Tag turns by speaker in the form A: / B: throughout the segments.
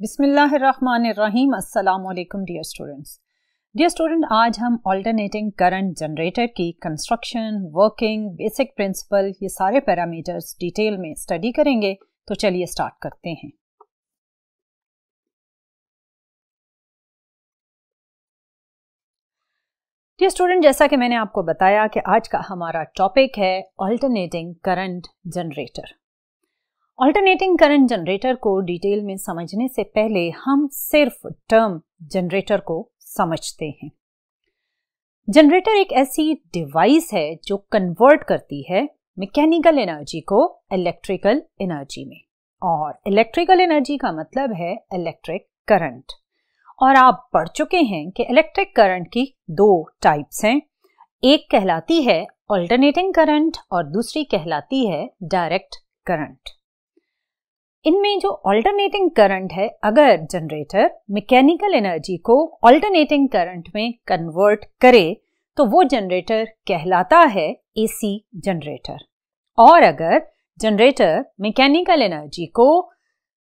A: बिस्मिल्लाहिर्रहमानिर्रहीम। अस्सलाम वालेकुम डियर स्टूडेंट्स। डियर स्टूडेंट, आज हम अल्टरनेटिंग करंट जनरेटर की कंस्ट्रक्शन, वर्किंग, बेसिक प्रिंसिपल, ये सारे पैरामीटर्स डिटेल में स्टडी करेंगे। तो चलिए स्टार्ट करते हैं। डियर स्टूडेंट, जैसा कि मैंने आपको बताया कि आज का हमारा टॉपिक है alternating current generator. Alternating current generator को डिटेल में समझने से पहले हम सिर्फ टर्म जनरेटर को समझते हैं। जनरेटर एक ऐसी डिवाइस है जो कन्वर्ट करती है मैकेनिकल एनर्जी को इलेक्ट्रिकल एनर्जी में, और इलेक्ट्रिकल एनर्जी का मतलब है इलेक्ट्रिक करंट। और आप पढ़ चुके हैं कि इलेक्ट्रिक करंट की दो टाइप्स हैं, एक कहलाती है अल्टरनेटिंग करंट और दूसरी कहलाती है डायरेक्ट करंट। इनमें जो अल्टरनेटिंग करंट है, अगर जनरेटर मैकेनिकल एनर्जी को अल्टरनेटिंग करंट में कन्वर्ट करे तो वो जनरेटर कहलाता है एसी जनरेटर। और अगर जनरेटर मैकेनिकल एनर्जी को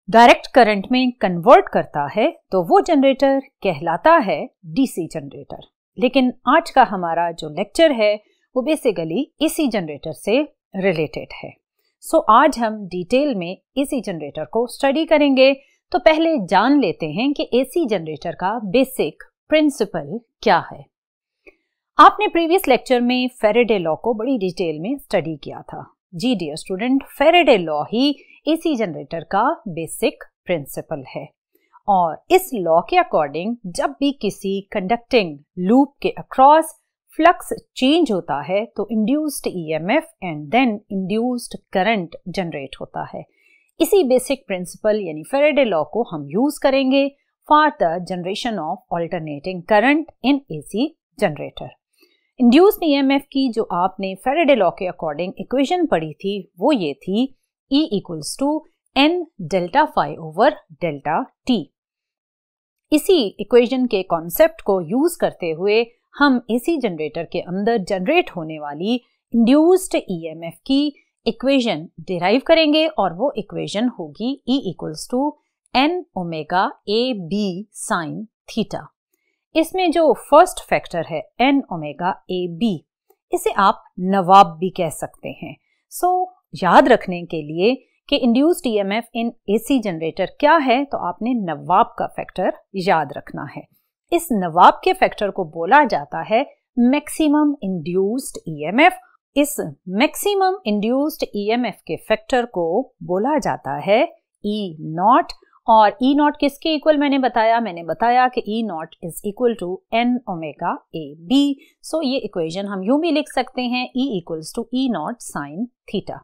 A: डायरेक्ट करंट में कन्वर्ट करता है तो वो जनरेटर कहलाता है डीसी जनरेटर। लेकिन आज का हमारा जो लेक्चर है वो बेसिकली एसी जनरेटर से रिलेटेड है। सो आज हम डिटेल में एसी जनरेटर को स्टडी करेंगे। तो पहले जान लेते हैं कि एसी जनरेटर का बेसिक प्रिंसिपल क्या है। आपने प्रीवियस लेक्चर में फैराडे लॉ को बड़ी डिटेल में स्टडी किया था। जी डियर स्टूडेंट, फैराडे लॉ ही एसी जनरेटर का बेसिक प्रिंसिपल है। और इस लॉ के अकॉर्डिंग जब भी किसी कंडक्टिंग लूप के अक्रॉस फ्लक्स चेंज होता है तो induced EMF and then induced current generate होता है। इसी बेसिक प्रिंसिपल यानी फैराडे लॉ को हम यूज करेंगे for the generation of alternating current in AC generator. Induced EMF की जो आपने फैराडे लॉ के अकॉर्डिंग इक्वेशन पढ़ी थी वो ये थी E equals to n delta phi over delta t. इसी इक्वेशन के कॉन्सेप्ट को यूज करते हुए हम एसी जनरेटर के अंदर जनरेट होने वाली इंड्यूस्ड ईएमएफ की इक्वेशन डिराइव करेंगे और वो इक्वेशन होगी E equals to n omega A B sine theta. इसमें जो फर्स्ट फैक्टर है n ओमेगा ए बी, इसे आप नवाब भी कह सकते हैं। सो याद रखने के लिए कि इंड्यूस्ड ईएमएफ इन एसी जनरेटर क्या है, तो आपने नवाब का फैक्टर याद रखना है। इस नवाब के फैक्टर को बोला जाता है मैक्सिमम इंड्यूस्ड ईएमएफ। इस मैक्सिमम इंड्यूस्ड ईएमएफ के फैक्टर को बोला जाता है ई नॉट। और ई नॉट किसके इक्वल मैंने बताया कि E naught is equal to N omega A B. So ये इक्वेशन हम यूं भी लिख सकते हैं E equals to E naught sine theta.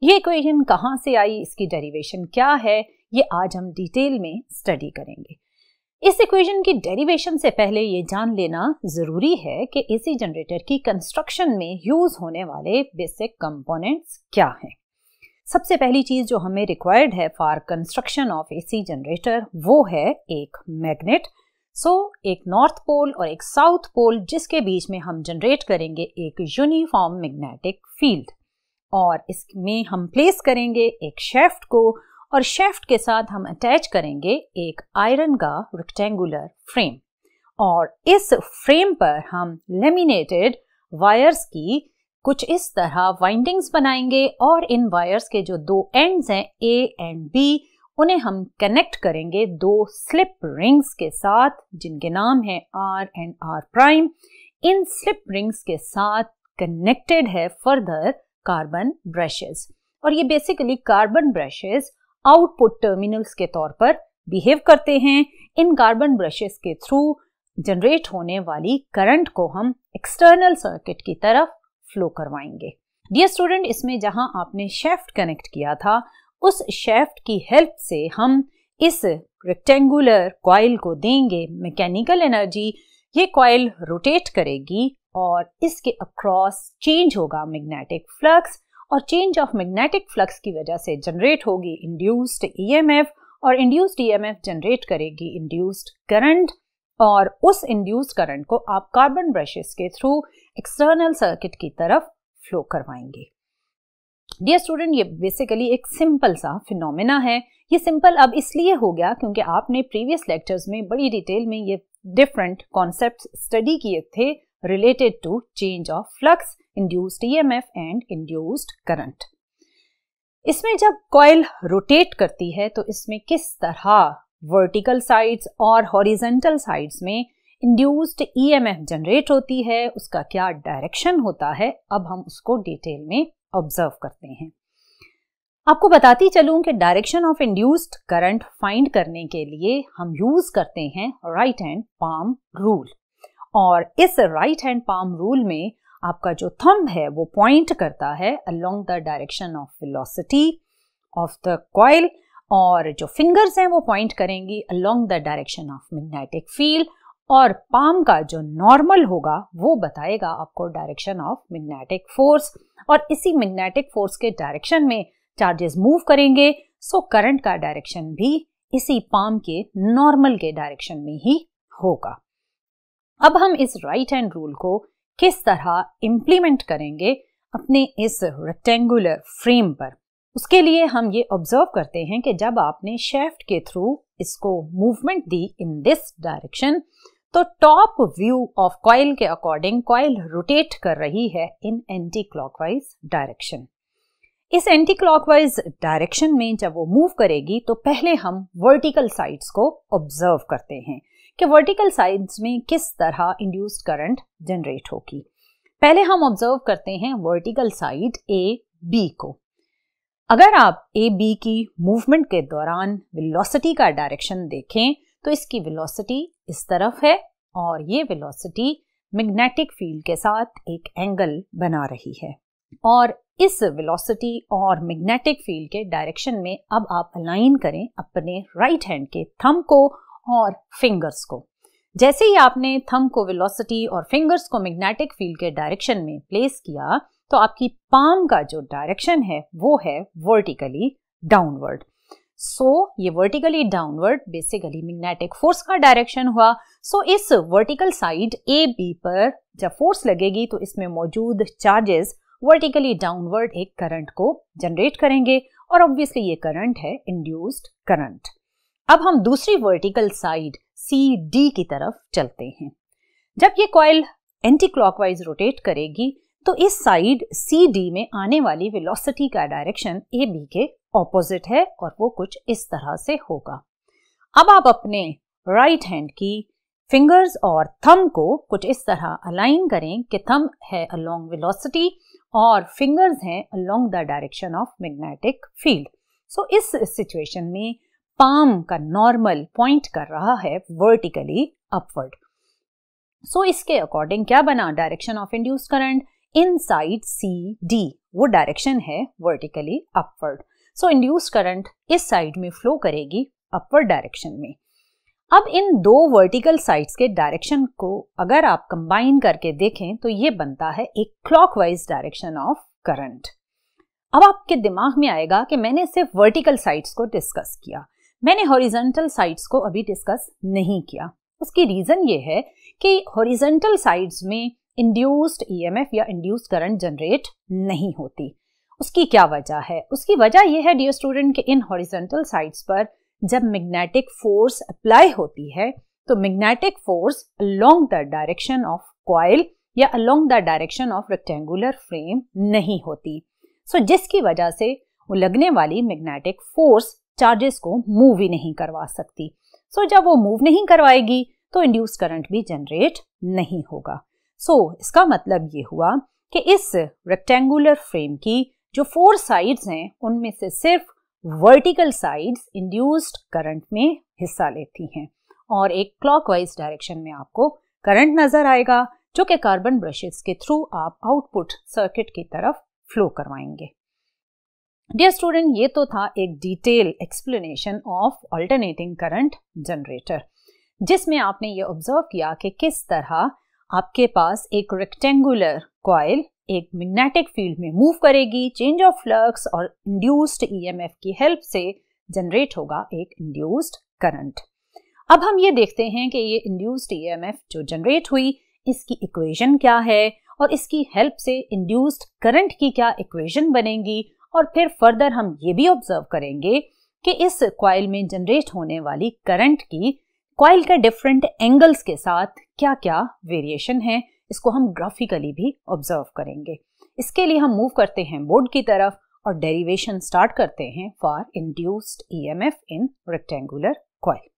A: ये इक्वेशन कहाँ से आई, इसकी डेरिवेशन क्या है, ये आज हम डिटेल में स्टडी करेंगे। इस इक्वेशन की डेरिवेशन से पहले ये जान लेना जरूरी है कि एसी जनरेटर की कंस्ट्रक्शन में यूज होने वाले बेसिक कंपोनेंट्स क्या हैं। सबसे पहली चीज जो हमें रिक्वायर्ड है for construction of AC generator वो है एक मैग्नेट। सो एक नॉर्थ पोल और एक साउथ पोल जिसके बीच में हम जनरेट करेंगे एक यूनिफॉर्म मैग्नेटिक फील्ड, और इसमें हम प्लेस करेंगे एक शेफ्ट को, और शेफ्ट के साथ हम अटैच करेंगे एक आयरन का रेक्टेंगुलर फ्रेम। और इस फ्रेम पर हम लेमिनेटेड वायर्स की कुछ इस तरह वाइंडिंग्स बनाएंगे, और इन वायर्स के जो दो एंड्स हैं ए एंड बी, उन्हें हम कनेक्ट करेंगे दो स्लिप रिंग्स के साथ जिनके नाम है आर एंड आर प्राइम। इन स्लिप रिंग्स के साथ कनेक्टेड है फर्दर कार्बन ब्रशेस, और ये basically carbon brushes output terminals के तौर पर बिहेव करते हैं। इन कार्बन ब्रशेस के थ्रू जनरेट होने वाली करंट को हम एक्सटर्नल सर्किट की तरफ फ्लो करवाएंगे। डियर स्टूडेंट, इसमें जहां आपने शेफ्ट कनेक्ट किया था उस शेफ्ट की हेल्प से हम इस रेक्टेंगुलर कॉइल को देंगे मैकेनिकल एनर्जी। ये कॉइल रोटेट करेगी और इसके अक्रॉस चेंज होगा मैग्नेटिक फ्लक्स, और चेंज ऑफ मैग्नेटिक फ्लक्स की वजह से जनरेट होगी इंड्यूस्ड ईएमएफ, और इंड्यूस्ड ईएमएफ जनरेट करेगी इंड्यूस्ड करंट, और उस इंड्यूस्ड करंट को आप कार्बन ब्रशेस के थ्रू एक्सटर्नल सर्किट की तरफ फ्लो करवाएंगे। डियर स्टूडेंट, ये बेसिकली एक सिंपल सा फिनोमेना है। ये सिंपल अब इसलिए हो गया क्योंकि आपने प्रीवियस लेक्चर्स में बड़ी डिटेल में ये डिफरेंट कॉन्सेप्ट्स स्टडी किए थे related to change of flux, induced EMF and induced current. इसमें जब कॉइल रोटेट करती है तो इसमें किस तरह वर्टिकल साइड्स और हॉरिजॉन्टल साइड्स में इंड्यूस्ड ईएमएफ जनरेट होती है, उसका क्या डायरेक्शन होता है, अब हम उसको डिटेल में ऑब्जर्व करते हैं। आपको बताती चलूं कि direction of induced current find करने के लिए हम यूज करते हैं राइट हैंड पाम रूल। और इस राइट हैंड पाम रूल में आपका जो थंब है वो पॉइंट करता है along the direction of velocity of the coil, और जो फिंगर्स हैं वो पॉइंट करेंगी along the direction of magnetic field, और पाम का जो नॉर्मल होगा वो बताएगा आपको डायरेक्शन ऑफ मैग्नेटिक फोर्स, और इसी मैग्नेटिक फोर्स के डायरेक्शन में चार्जेस मूव करेंगे, सो करंट का डायरेक्शन भी इसी पाम के नॉर्मल के डायरेक्शन में ही होगा। अब हम इस राइट हैंड रूल को किस तरह इंप्लीमेंट करेंगे अपने इस रेक्टेंगुलर फ्रेम पर, उसके लिए हम ये ऑब्जर्व करते हैं कि जब आपने शेफ्ट के थ्रू इसको movement the in this direction, तो टॉप व्यू ऑफ कॉइल के अकॉर्डिंग कॉइल रोटेट कर रही है इन एंटी क्लॉकवाइज डायरेक्शन। इस एंटी क्लॉकवाइज डायरेक्शन में जब वो मूव करेगी तो पहले हम वर्टिकल साइड्स को ऑब्जर्व करते हैं कि वर्टिकल साइड्स में किस तरह इंड्यूस्ड करंट जनरेट होगी। पहले हम ऑब्जर्व करते हैं वर्टिकल साइड ए बी को। अगर आप ए बी की मूवमेंट के दौरान वेलोसिटी का डायरेक्शन देखें तो इसकी वेलोसिटी इस तरफ है और ये वेलोसिटी मैग्नेटिक फील्ड के साथ एक एंगल बना रही है, और इस वेलोसिटी और मैग्नेटिक फील्ड के डायरेक्शन में अब आप अलाइन करें अपने राइट हैंड के थंब को और फिंगर्स को। जैसे ही आपने थंब को वेलोसिटी और फिंगर्स को मैग्नेटिक फील्ड के डायरेक्शन में प्लेस किया तो आपकी पाम का जो डायरेक्शन है वो है वर्टिकली डाउनवर्ड। सो ये vertically downward basically magnetic force का डायरेक्शन हुआ। सो इस वर्टिकल साइड ए बी पर जब फोर्स लगेगी तो इसमें मौजूद चार्जेस वर्टिकली डाउनवर्ड एक करंट को जनरेट करेंगे, और ऑब्वियसली ये करंट है इंड्यूस्ड करंट। अब हम दूसरी वर्टिकल साइड सी डी की तरफ चलते हैं। जब ये कॉइल एंटी क्लॉकवाइज रोटेट करेगी तो इस साइड सी डी में आने वाली वेलोसिटी का डायरेक्शन ए बी के ऑपोजिट है, और वो कुछ इस तरह से होगा। अब आप अपने राइट हैंड की फिंगर्स और थंब को कुछ इस तरह अलाइन करें कि थंब है अलोंग वेलोसिटी और फिंगर्स हैं along the direction of magnetic field. So इस सिचुएशन में पाम का नॉर्मल पॉइंट कर रहा है वर्टिकली अपवर्ड। सो इसके अकॉर्डिंग क्या बना direction of induced current inside C D, वो डायरेक्शन है vertically upward. So induced current इस साइड में फ्लो करेगी अपवर्ड डायरेक्शन में। अब इन दो वर्टिकल साइड्स के डायरेक्शन को अगर आप कंबाइन करके देखें तो ये बनता है एक क्लॉकवाइज डायरेक्शन ऑफ करंट। अब आपके दिमाग में आएगा कि मैंने सिर्फ वर्टिकल साइड्स को डिस्कस किया, मैंने हॉरिजॉन्टल साइड्स को अभी डिस्कस नहीं किया। उसकी रीजन ये है कि हॉरिजॉन्टल साइड्स में इंड्यूस्ड ईएमएफ या इंड्यूस्ड करंट जनरेट नहीं होती। उसकी क्या वजह है? उसकी वजह यह है डियर स्टूडेंट कि इन हॉरिजॉन्टल साइड्स पर जब मैग्नेटिक फोर्स अप्लाई होती है तो magnetic force along the direction of coil या along the direction of rectangular frame नहीं होती। सो जिसकी वजह से वो लगने वाली मैग्नेटिक फोर्स चार्जेस को मूव ही नहीं करवा सकती। सो जब वो मूव नहीं करवाएगी तो इंड्यूस्ड करंट भी जनरेट नहीं होगा। सो इसका मतलब ये हुआ कि इस रेक्टेंगुलर फ्रेम की जो 4 साइड्स हैं उनमें से सिर्फ वर्टिकल साइड्स इंड्यूस्ड करंट में हिस्सा लेती हैं, और एक क्लॉकवाइज डायरेक्शन में आपको करंट नजर आएगा जो कि कार्बन ब्रशेस के थ्रू आप आउटपुट सर्किट की तरफ फ्लो करवाएंगे। डियर स्टूडेंट, ये तो था एक detail explanation of alternating current generator, जिसमें आपने ये ऑब्जर्व किया कि किस तरह आपके पास एक रेक्टेंगुलर कॉइल एक मैग्नेटिक फील्ड में मूव करेगी, चेंज ऑफ फ्लक्स और इंड्यूस्ड ईएमएफ की हेल्प से जनरेट होगा एक इंड्यूस्ड करंट। अब हम ये देखते हैं कि ये इंड्यूस्ड ईएमएफ जो जनरेट हुई इसकी इक्वेशन क्या है और इसकी हेल्प से इंड्यूस्ड करंट की क्या इक्वेशन बनेगी, और फिर फर्दर हम ये भी ऑब्जर्व करेंगे कि इस कॉइल में जनरेट होने वाली करंट की कॉइल के डिफरेंट एंगल्स के साथ क्या क्या वेरिएशन है, इसको हम ग्राफिकली भी ऑब्जर्व करेंगे। इसके लिए हम मूव करते हैं बोर्ड की तरफ और डेरिवेशन स्टार्ट करते हैं for induced EMF in rectangular coil.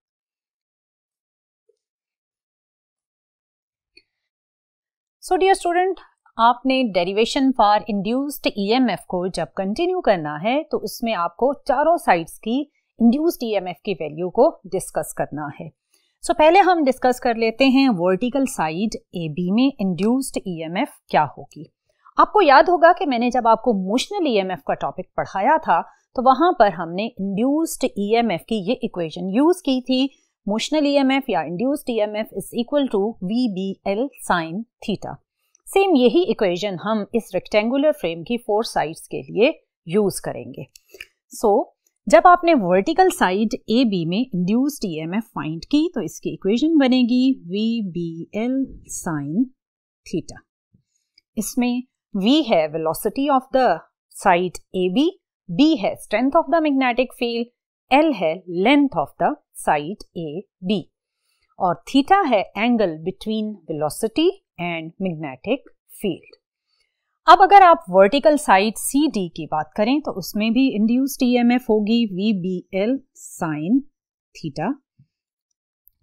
A: So dear student, आपने डेरिवेशन फॉर इंड्यूस्ड ईएमएफ को जब कंटिन्यू करना है तो उसमें आपको चारों साइड्स की इंड्यूस्ड ईएमएफ की वैल्यू को डिस्कस करना है। सो पहले हम डिस्कस कर लेते हैं वर्टिकल साइड AB में इंड्यूस्ड ईएमएफ क्या होगी। आपको याद होगा कि मैंने जब आपको मोशनल ईएमएफ का टॉपिक पढ़ाया था तो वहां पर हमने इंड्यूस्ड ईएमएफ की ये इक्वेशन यूज की थी, मोशनल ईएमएफ या induced EMF is equal to VBL sin theta. Same यही इक्वेशन हम इस रेक्टेंगुलर फ्रेम की 4 साइड्स के लिए यूज करेंगे। सो जब आपने वर्टिकल साइड AB में इंड्यूस्ड ईएमएफ फाइंड की तो इसकी इक्वेशन बनेगी VBL sin थीटा। इसमें V है velocity of the side AB, B है strength of the magnetic field, L है length of the side AB और थीटा है angle between velocity and magnetic field. अब अगर आप वर्टिकल साइड CD की बात करें तो उसमें भी इंड्यूस्ड ईएमएफ होगी VBL sin थीटा,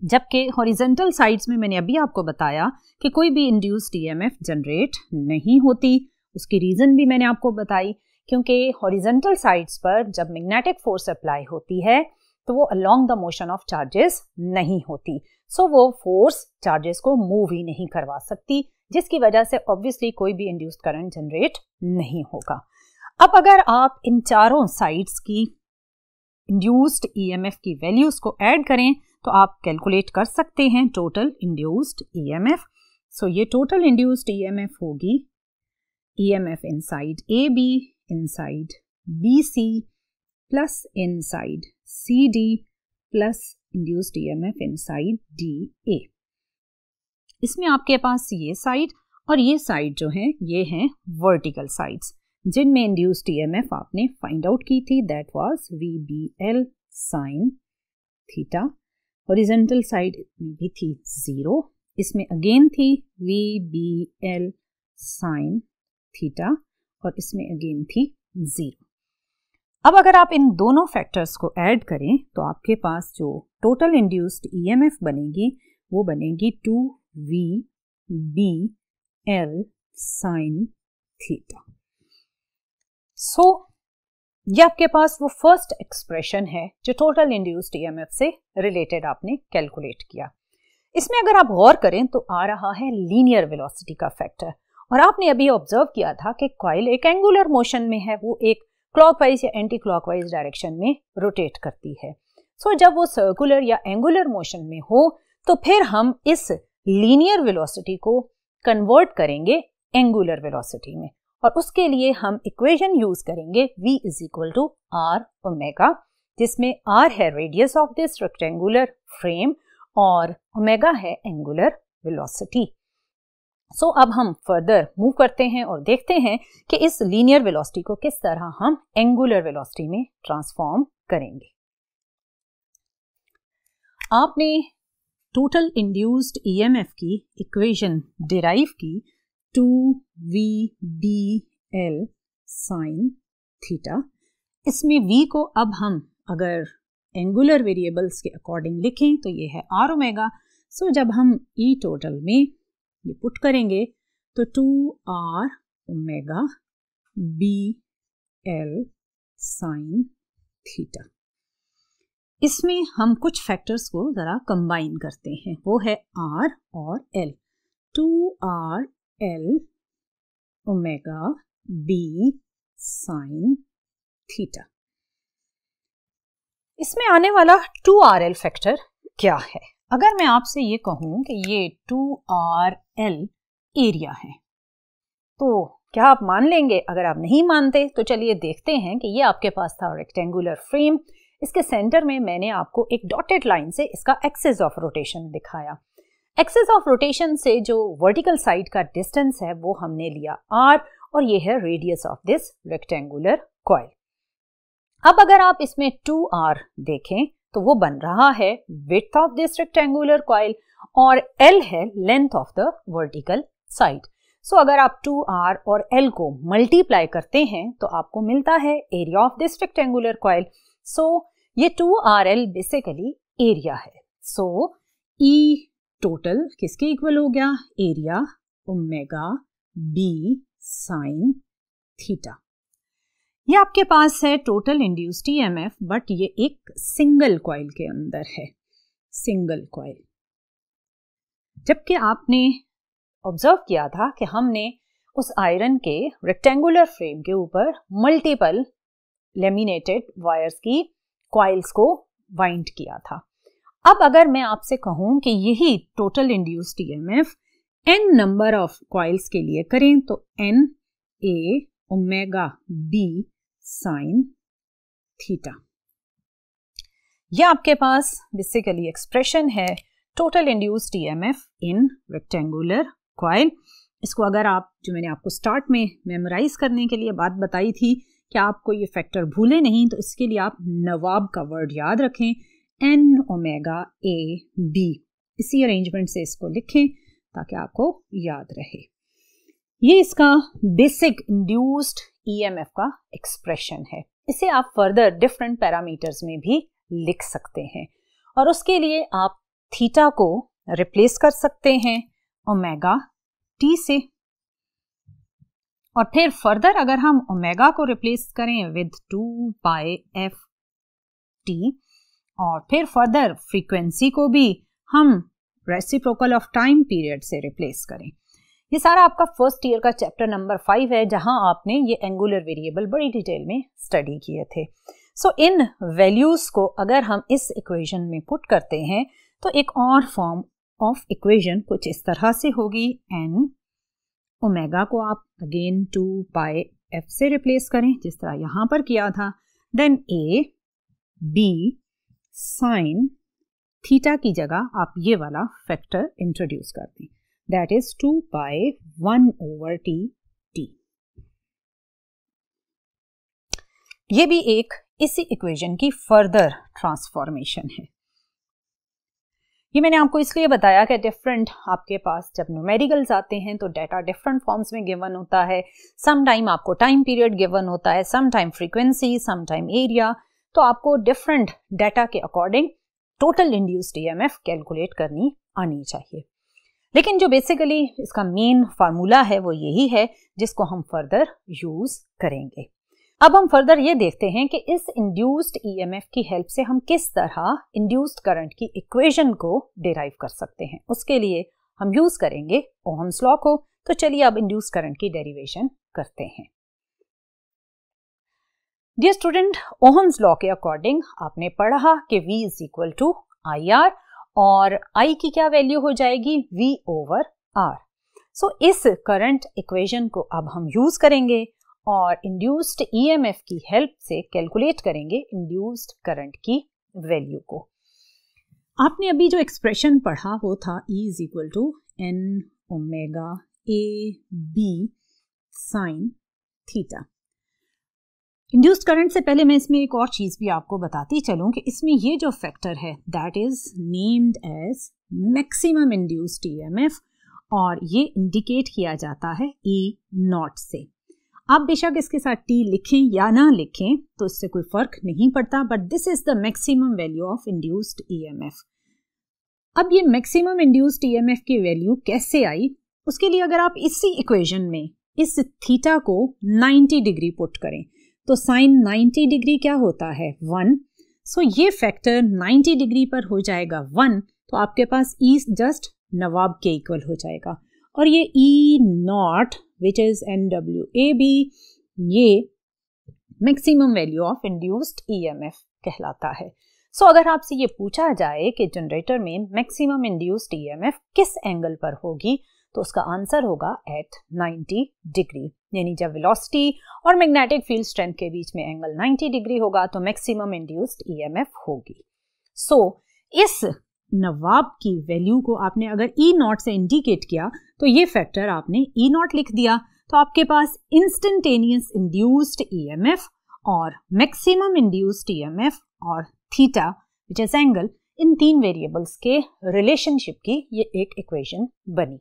A: जबकि हॉरिजॉन्टल साइड्स में मैंने अभी आपको बताया कि कोई भी इंड्यूस्ड ईएमएफ जनरेट नहीं होती। उसकी रीजन भी मैंने आपको बताई, क्योंकि हॉरिजॉन्टल साइड्स पर जब मैग्नेटिक फोर्स अप्लाई होती है तो वो along the motion of charges नहीं होती, सो वो फोर्स चार्जेस को मूव ही नहीं करवा सकती, जिसकी वजह से ऑब्वियसली कोई भी इंड्यूस्ड करंट जनरेट नहीं होगा। अब अगर आप इन चारों साइड्स की इंड्यूस्ड ईएमएफ की वैल्यूज को ऐड करें तो आप कैलकुलेट कर सकते हैं टोटल इंड्यूस्ड ईएमएफ। सो ये टोटल इंड्यूस्ड ईएमएफ होगी EMF inside AB inside BC plus inside CD plus induced EMF inside DA। इसमें आपके पास ये साइड और ये साइड जो है ये हैं वर्टिकल साइड्स, जिनमें इंड्यूस्ड ईएमएफ आपने फाइंड आउट की थी, that was VBL sin theta. Horizontal side में भी थी 0, इसमें अगेन थी VBL sin थीटा और इसमें अगेन थी 0। अब अगर आप इन दोनों फैक्टर्स को ऐड करें तो आपके पास जो टोटल इंड्यूस्ड ईएमएफ बनेगी वो बनेगी 2VBL sin थीटा। सो ये आपके पास वो फर्स्ट एक्सप्रेशन है जो टोटल इंड्यूस्ड ईएमएफ से रिलेटेड आपने कैलकुलेट किया। इसमें अगर आप गौर करें तो आ रहा है लीनियर वेलोसिटी का फैक्टर, और आपने अभी ऑब्जर्व किया था कि कॉइल एक एंगुलर मोशन में है, वो एक क्लॉकवाइज या एंटी क्लॉकवाइज डायरेक्शन में रोटेट करती है। सो जब वो सर्कुलर या एंगुलर मोशन में हो तो फिर हम इस लीनियर वेलोसिटी को कन्वर्ट करेंगे एंगुलर वेलोसिटी में, और उसके लिए हम इक्वेशन यूज करेंगे V is equal to R omega, जिसमें R है radius of this rectangular frame और ओमेगा है एंगुलर वेलोसिटी। सो अब हम फर्दर मूव करते हैं और देखते हैं कि इस लीनियर वेलोसिटी को किस तरह हम एंगुलर वेलोसिटी में ट्रांसफॉर्म करेंगे। आपने टोटल इंड्यूस्ड ईएमएफ की इक्वेशन डिराइव की 2VBL sin थीटा। इसमें V को अब हम अगर एंगुलर वेरिएबल्स के अकॉर्डिंग लिखें तो ये है R ओमेगा। सो जब हम E टोटल में ये पुट करेंगे तो 2R omega BL sin theta. इसमें हम कुछ फैक्टर्स को जरा कंबाइन करते हैं, वो है R और L। 2RL omega B sin theta. इसमें आने वाला 2RL फैक्टर क्या है? अगर मैं आपसे ये कहूं कि ये 2RL एरिया है तो क्या आप मान लेंगे? अगर आप नहीं मानते तो चलिए देखते हैं कि ये आपके पास था रेक्टेंगुलर फ्रेम, इसके सेंटर में मैंने आपको एक डॉटेड लाइन से इसका एक्सिस ऑफ रोटेशन दिखाया। एक्सिस ऑफ रोटेशन से जो वर्टिकल साइड का डिस्टेंस है वो हमने लिया r, और ये है radius of this rectangular coil. अब अगर आप इसमें 2r देखें तो वो बन रहा है width of this rectangular coil और L है length of the vertical side. So अगर आप 2r और L को मल्टीप्लाई करते हैं तो आपको मिलता है area of this rectangular coil. So ये 2rl बेसिकली एरिया है। सो E टोटल किसके इक्वल हो गया? Area omega b sine theta. ये आपके पास है टोटल इंड्यूस्ड ईएमएफ, बट ये एक सिंगल कॉइल के अंदर है, सिंगल कॉइल। जबकि आपने ऑब्जर्व किया था कि हमने उस आयरन के रेक्टेंगुलर फ्रेम के ऊपर मल्टीपल लेमिनेटेड वायर्स की कॉइल्स को वाइंड किया था। अब अगर मैं आपसे कहूं कि यही total induced EMF n number of coils के लिए करें तो n a omega b sine theta. यह आपके पास बेसिकली एक्सप्रेशन है total induced EMF in rectangular coil. इसको अगर आप, जो मैंने आपको स्टार्ट में मेमोराइज करने के लिए बात बताई थी कि आपको ये फैक्टर भूले नहीं, तो इसके लिए आप नवाब का वर्ड याद रखें, n ओमेगा a b। इसी अरेंजमेंट से इसको लिखें ताकि आपको याद रहे। ये इसका बेसिक इंड्यूस्ड ईएमएफ का एक्सप्रेशन है। इसे आप फर्दर डिफरेंट पैरामीटर्स में भी लिख सकते हैं और उसके लिए आप थीटा को रिप्लेस कर सकते हैं ओमेगा टी से, और फिर फर्दर अगर हम ओमेगा को रिप्लेस करें विद 2 पाई एफ टी, और फिर फर्दर फ्रीक्वेंसी को भी हम रेसिप्रोकल ऑफ टाइम पीरियड से रिप्लेस करें। ये सारा आपका फर्स्ट ईयर का चैप्टर नंबर 5 है, जहां आपने ये एंगुलर वेरिएबल बड़ी डिटेल में स्टडी किए थे। सो इन वैल्यूज को अगर हम इस इक्वेशन में पुट करते हैं तो एक और फॉर्म ऑफ इक्वेशन कुछ इस तरह से होगी। n ओमेगा को आप अगेन 2 पाई f से रिप्लेस करें जिस तरह यहां पर किया था, then a b sine theta की जगह आप ये वाला फैक्टर इंट्रोड्यूस कर दें, that is 2 pi 1 over t t। ये भी एक इसी इक्वेशन की फर्दर ट्रांसफॉर्मेशन है। ये मैंने आपको इसलिए बताया कि डिफरेंट आपके पास जब न्यूमेरिकल्स आते हैं तो डाटा डिफरेंट फॉर्म्स में गिवन होता है। सम टाइम आपको टाइम पीरियड गिवन होता है, some time frequency, some time area. तो आपको डिफरेंट डाटा के according total induced EMF calculate करनी आनी चाहिए। लेकिन जो बेसिकली इसका मेन फार्मूला है वो यही है जिसको हम फर्दर यूज करेंगे। अब हम फर्दर ये देखते हैं कि इस इंड्यूस्ड ईएमएफ की हेल्प से हम किस तरह इंड्यूस्ड करंट की इक्वेशन को डिराइव कर सकते हैं। उसके लिए हम यूज करेंगे ओहम्स लॉ को। तो चलिए अब इंड्यूस्ड करंट की डेरिवेशन करते हैं। डियर स्टूडेंट, ओहम्स लॉ के अकॉर्डिंग आपने पढ़ा कि V is equal to IR और I की क्या वैल्यू हो जाएगी? V over R। सो इस करंट इक्वेशन को अब हम यूज करेंगे और इंड्यूस्ड ईएमएफ की हेल्प से कैलकुलेट करेंगे इंड्यूस्ड करंट की वैल्यू को। आपने अभी जो एक्सप्रेशन पढ़ा वो था E is equal to n omega a b sine theta. Induced current से पहले मैं इसमें एक और चीज भी आपको बताती चलूं कि इसमें ये जो फैक्टर है that is named as maximum induced EMF और ये इंडिकेट किया जाता है E नॉट से। आप बेशक इसके साथ t लिखें या ना लिखें तो इससे कोई फर्क नहीं पड़ता, but this is the maximum value of induced EMF. अब ये मैक्सिमम इंड्यूस्ड ईएमएफ की वैल्यू कैसे आई, उसके लिए अगर आप इसी इक्वेशन में इस थीटा को 90 डिग्री पुट करें तो साइन 90 डिग्री क्या होता है? 1। सो ये फैक्टर 90 डिग्री पर हो जाएगा 1, तो आपके पास E जस्ट नवाब के इक्वल हो जाएगा और ये E not which is NWAB ये maximum value of induced EMF कहलाता है। सो अगर आपसे ये पूछा जाए कि जनरेटर में मैक्सिमम इंड्यूस्ड ईएमएफ किस एंगल पर होगी तो उसका आंसर होगा एट 90 डिग्री, यानी जब वेलोसिटी और मैग्नेटिक फील्ड स्ट्रेंथ के बीच में एंगल 90 डिग्री होगा तो मैक्सिमम इंड्यूस्ड ईएमएफ होगी। सो इस नवाब की वैल्यू को आपने अगर E नॉट से इंडिकेट किया तो ये फैक्टर आपने E नॉट लिख दिया, तो आपके पास इंस्टेंटेनियस इंड्यूस्ड ईएमएफ और मैक्सिमम इंड्यूस्ड ईएमएफ और थीटा विच इज एंगल, इन तीन वेरिएबल्स के रिलेशनशिप की ये एक इक्वेशन बनी।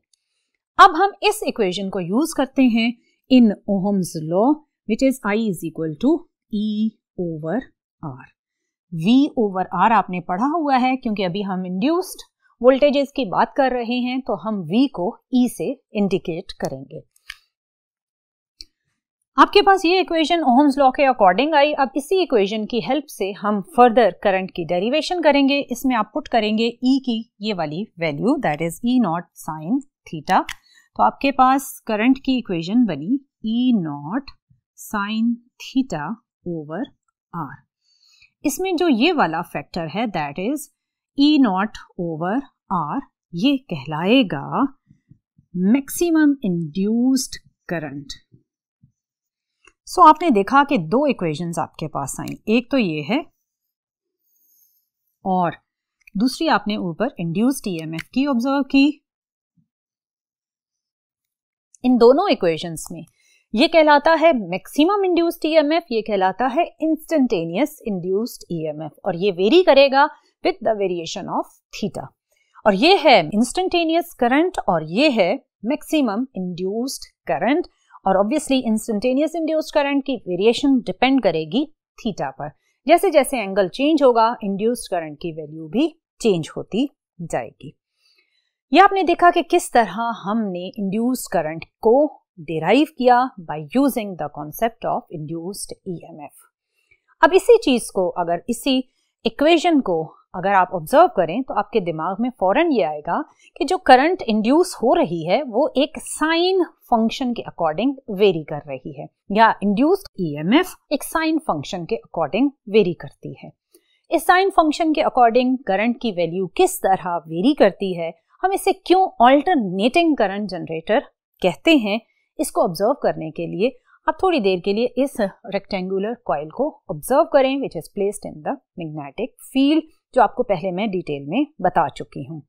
A: अब हम इस इक्वेशन को यूज करते हैं in Ohm's law which is I is equal to E over R। V over R आपने पढ़ा हुआ है, क्योंकि अभी हम इंड्यूस्ड वोल्टेजेस की बात कर रहे हैं तो हम V को E से इंडिकेट करेंगे। आपके पास ये इक्वेशन ओहम्स लॉ के अकॉर्डिंग आई। अब इसी इक्वेशन की हेल्प से हम फर्दर करंट की डेरिवेशन करेंगे। इसमें आप पुट करेंगे E की ये वाली value, that is E not sine theta. तो आपके पास करंट की इक्वेशन बनी E not sine theta over R। इसमें जो ये वाला फैक्टर है that is E not over R, ये कहलाएगा मैक्सिमम इंड्यूस्ड करंट। सो आपने देखा कि दो इक्वेशंस आपके पास आई, एक तो ये है और दूसरी आपने ऊपर इंड्यूस्ड ईएमएफ की ऑब्जर्व की। इन दोनों इक्वेशंस में ये कहलाता है मैक्सिमम इंड्यूस्ड ईएमएफ, ये कहलाता है इंस्टेंटेनियस इंड्यूस्ड ईएमएफ, और ये वेरी करेगा with the variation of theta. और ये है इंस्टेंटेनियस करंट और ये है मैक्सिमम इंड्यूस्ड करंट। और ऑब्वियसली इंस्टेंटेनियस इंड्यूस्ड करंट की वेरिएशन डिपेंड करेगी थीटा पर। जैसे जैसे एंगल चेंज होगा इंड्यूस्ड करंट की वैल्यू भी चेंज होती जाएगी। ये आपने देखा कि किस तरह हमने इंड्यूस्ड करंट को डिराइव किया by using the concept of induced EMF. अब इसी चीज को, अगर इसी इक्वेशन को अगर आप ऑब्जर्व करें तो आपके दिमाग में फौरन ये आएगा कि जो करंट इंड्यूस हो रही है वो एक साइन फंक्शन के अकॉर्डिंग वेरी कर रही है, या इंड्यूस्ड ईएमएफ एक साइन फंक्शन के अकॉर्डिंग वेरी करती है। इस साइन फंक्शन के अकॉर्डिंग करंट की वैल्यू किस तरह वेरी करती है, हम इसे क्यों ऑल्टरनेटिंग करंट जनरेटर कहते हैं, इसको ऑब्जर्व करने के लिए आप थोड़ी देर के लिए इस रेक्टेंगुलर कॉइल को ऑब्जर्व करें which is placed in the magnetic field, जो आपको पहले मैं डिटेल में बता चुकी हूं।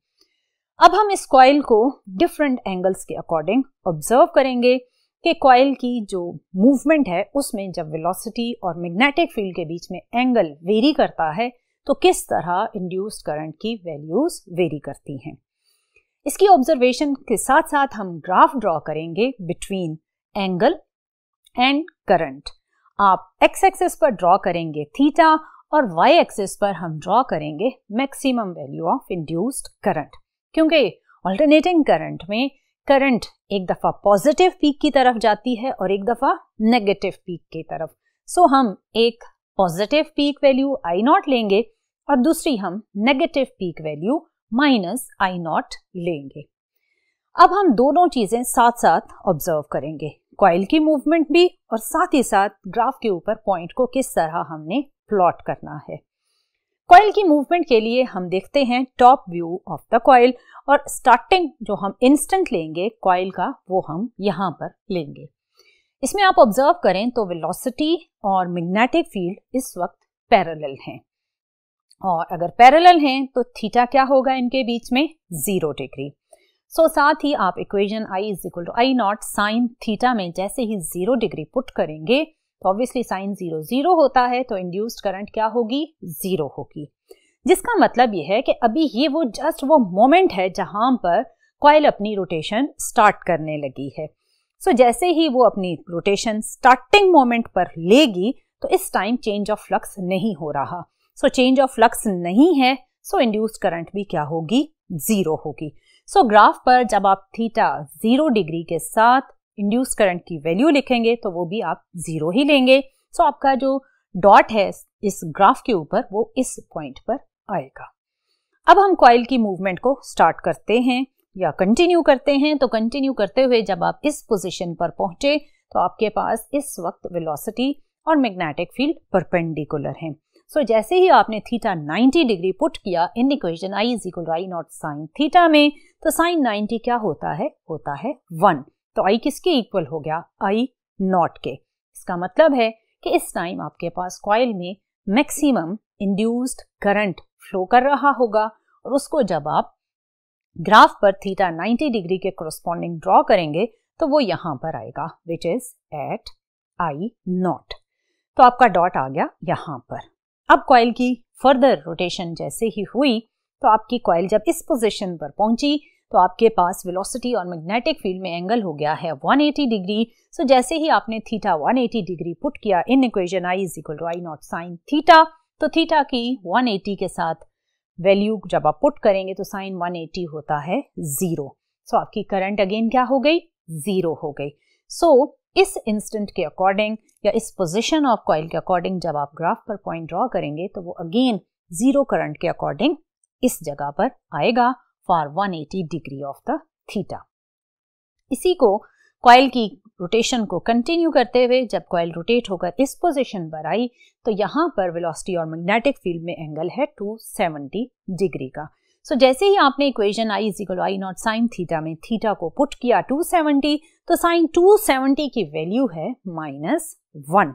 A: अब हम इस कॉइल को डिफरेंट एंगल्स के अकॉर्डिंग ऑब्जर्व करेंगे कि कॉइल की जो मूवमेंट है उसमें जब वेलोसिटी और मैग्नेटिक फील्ड के बीच में एंगल वेरी करता है तो किस तरह इंड्यूस्ड करंट की वैल्यूज वेरी करती हैं। इसकी ऑब्जर्वेशन के साथ साथ हम ग्राफ ड्रॉ करेंगे बिटवीन एंगल एंड करंट। आप एक्स एक्सिस पर ड्रॉ करेंगे थीटा और वाई एक्सिस पर हम ड्रॉ करेंगे maximum value of induced current, क्योंकि अल्टरनेटिंग करंट में करंट एक दफा पॉजिटिव पीक की तरफ जाती है और एक दफा नेगेटिव पीक की तरफ। सो हम एक positive peak value I not लेंगे और दूसरी हम negative peak value minus I not लेंगे। अब हम दोनों चीजें साथ साथ ऑब्जर्व करेंगे, कॉइल की मूवमेंट भी और साथ ही साथ ग्राफ के ऊपर पॉइंट को किस तरह हमने प्लॉट करना है। कॉइल की मूवमेंट के लिए हम देखते हैं top view of the coil, और स्टार्टिंग जो हम इंस्टेंट लेंगे कॉइल का वो हम यहां पर लेंगे। इसमें आप ऑब्जर्व करें तो वेलोसिटी और मैग्नेटिक फील्ड इस वक्त पैरेलल हैं, और अगर पैरेलल हैं तो थीटा क्या होगा इनके बीच में 0 डिग्री। सो साथ ही आप equation I is equal to I naught sine theta में जैसे ही 0 डिग्री पुट करेंगे तो ऑब्वियसली साइन 0 0 होता है, तो इंड्यूस्ड करंट क्या होगी 0 होगी, जिसका मतलब ये है कि अभी ये वो जस्ट वो मोमेंट है जहां पर कॉइल अपनी रोटेशन स्टार्ट करने लगी है। सो जैसे ही वो अपनी रोटेशन स्टार्टिंग मोमेंट पर लेगी तो इस टाइम चेंज ऑफ फ्लक्स नहीं हो रहा। सो चेंज ऑफ फ्लक्स नहीं है, सो इंड्यूस्ड करंट भी क्या होगी 0 होगी। सो ग्राफ पर जब आप थीटा 0 डिग्री के साथ इंड्यूस्ड करंट की वैल्यू लिखेंगे तो वो भी आप 0 ही लेंगे। सो आपका जो डॉट है इस ग्राफ के ऊपर वो इस पॉइंट पर आएगा। अब हम कॉइल की मूवमेंट को स्टार्ट करते हैं या कंटिन्यू करते हैं। तो कंटिन्यू करते हुए जब आप इस पोजीशन पर पहुंचे तो आपके पास इस वक्त वेलोसिटी और मैग्नेटिक फील्ड परपेंडिकुलर हैं। सो जैसे ही आपने थीटा 90 डिग्री पुट किया इन equation I is equal to I naught sine theta में, तो साइन 90 क्या होता है 1। तो I किसके इक्वल हो गया I नॉट के। इसका मतलब है कि इस टाइम आपके पास कॉइल में मैक्सिमम इंड्यूस्ड करंट फ्लो कर रहा होगा, और उसको जब आप ग्राफ पर थीटा 90 डिग्री के कोरस्पॉन्डिंग ड्रॉ करेंगे तो वो यहां पर आएगा which is at I naught. तो आपका डॉट आ गया यहाँ पर। अब कॉइल की फर्दर रोटेशन जैसे ही हुई तो आपकी कॉइल जब इस पोजीशन पर पहुंची तो आपके पास वेलोसिटी और मैग्नेटिक फील्ड में एंगल हो गया है 180 डिग्री। सो जैसे ही आपने थीटा 180 डिग्री पुट किया इन equation I = I naught sine theta, तो थीटा की 180 के साथ वैल्यू जब आप पुट करेंगे तो साइन 180 होता है 0। सो आपकी करंट अगेन क्या हो गई, 0 हो गई। सो इस इंस्टेंट के अकॉर्डिंग या इस पोजीशन ऑफ कॉइल के अकॉर्डिंग जब आप ग्राफ पर पॉइंट ड्रॉ करेंगे तो वो अगेन 0 करंट के अकॉर्डिंग इस जगह पर आएगा for 180 degree of the theta. इसी को कॉइल की रोटेशन को कंटिन्यू करते हुए जब कॉइल रोटेट होकर इस पोजीशन पर आई तो यहाँ पर वेलोसिटी और मैग्नेटिक फील्ड में एंगल है 270 डिग्री का। सो जैसे ही आपने equation I = I naught sine theta में थीटा को पुट किया 270, तो साइन 270 की वैल्यू है -1।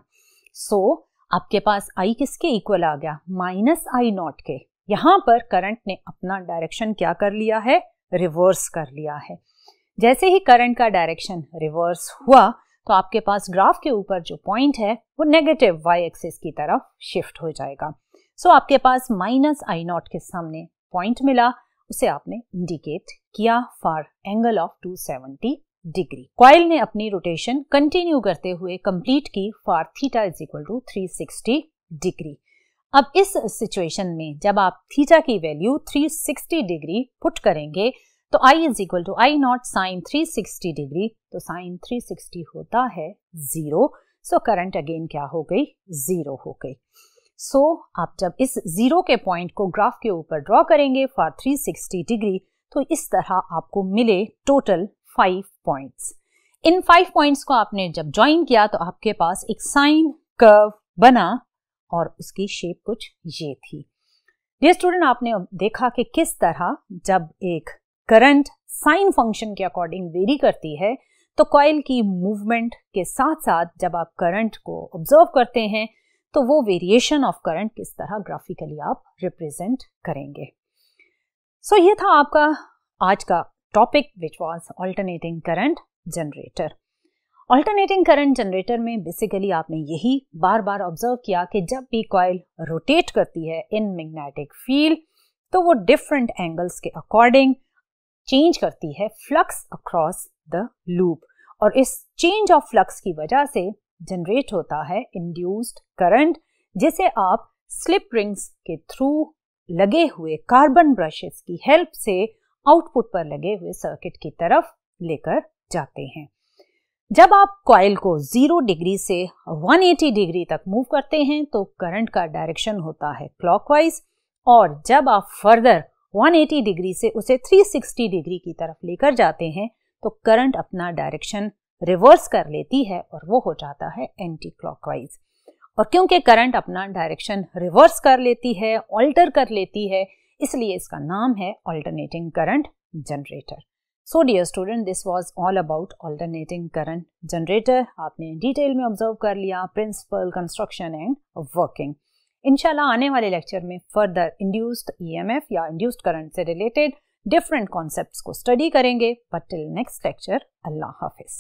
A: सो आपके पास I किसके इक्वल आ गया, -I नॉट के। यहाँ पर करंट ने अपना डायरेक्शन क्या कर लिया है, रिवर्स कर लिया है। जैसे ही करंट का डायरेक्शन रिवर्स हुआ तो आपके पास ग्राफ के ऊपर जो पॉइंट है वो नेगेटिव y एक्सिस की तरफ शिफ्ट हो जाएगा। सो आपके पास -I नॉट के सामने पॉइंट मिला, उसे आपने इंडिकेट किया for angle of 270 degree. Coil ने अपनी रोटेशन कंटिन्यू करते हुए कंप्लीट की फॉर थीटा = 360 डिग्री। अब इस सिचुएशन में जब आप थीटा की वैल्यू 360 डिग्री पुट करेंगे तो I = I naught sine 360 degree, तो साइन 360 होता है 0। सो करंट अगेन क्या हो गई, 0 हो गई। सो आप जब इस 0 के पॉइंट को ग्राफ के ऊपर ड्रॉ करेंगे फॉर 360 डिग्री तो इस तरह आपको मिले टोटल 5 पॉइंट्स। इन 5 पॉइंट्स को आपने जब ज्वाइन किया तो आपके पास एक साइन कर्व बना और उसकी शेप कुछ ये थी। डियर स्टूडेंट, आपने देखा कि किस तरह जब एक करंट साइन फंक्शन के अकॉर्डिंग वेरी करती है तो कॉइल की मूवमेंट के साथ साथ जब आप करंट को ऑब्जर्व करते हैं तो वो वेरिएशन ऑफ करंट किस तरह ग्राफिकली आप रिप्रेजेंट करेंगे। सो ये था आपका आज का topic which was alternating current generator. Alternating current generator में बेसिकली आपने यही बार बार ऑब्जर्व किया कि जब भी कॉइल रोटेट करती है इन मैग्नेटिक फील्ड तो वो डिफरेंट एंगल्स के अकॉर्डिंग चेंज करती है फ्लक्स अक्रॉस द लूप, और इस चेंज ऑफ फ्लक्स की वजह से जनरेट होता है इंड्यूस्ड करंट, जिसे आप स्लिप रिंग्स के थ्रू लगे हुए कार्बन ब्रशेस की हेल्प से आउटपुट पर लगे हुए सर्किट की तरफ लेकर जाते हैं। जब आप कॉइल को 0 डिग्री से 180 डिग्री तक मूव करते हैं तो करंट का डायरेक्शन होता है क्लॉकवाइज, और जब आप फर्दर 180 डिग्री से उसे 360 डिग्री की तरफ लेकर जाते हैं तो करंट अपना डायरेक्शन रिवर्स कर लेती है और वो हो जाता है एंटी क्लॉकवाइज। और क्योंकि करंट अपना डायरेक्शन रिवर्स कर लेती है, ऑल्टर कर लेती है, इसलिए इसका नाम है alternating current generator. So dear student, this was all about alternating current generator. आपने डिटेल में ऑब्जर्व कर लिया प्रिंसिपल, कंस्ट्रक्शन एंड वर्किंग। इंशाल्लाह आने वाले लेक्चर में फर्दर इंड्यूस्ड ईएमएफ या इंड्यूस्ड करंट से रिलेटेड डिफरेंट कॉन्सेप्ट्स को स्टडी करेंगे। But till next lecture, Allah Hafiz.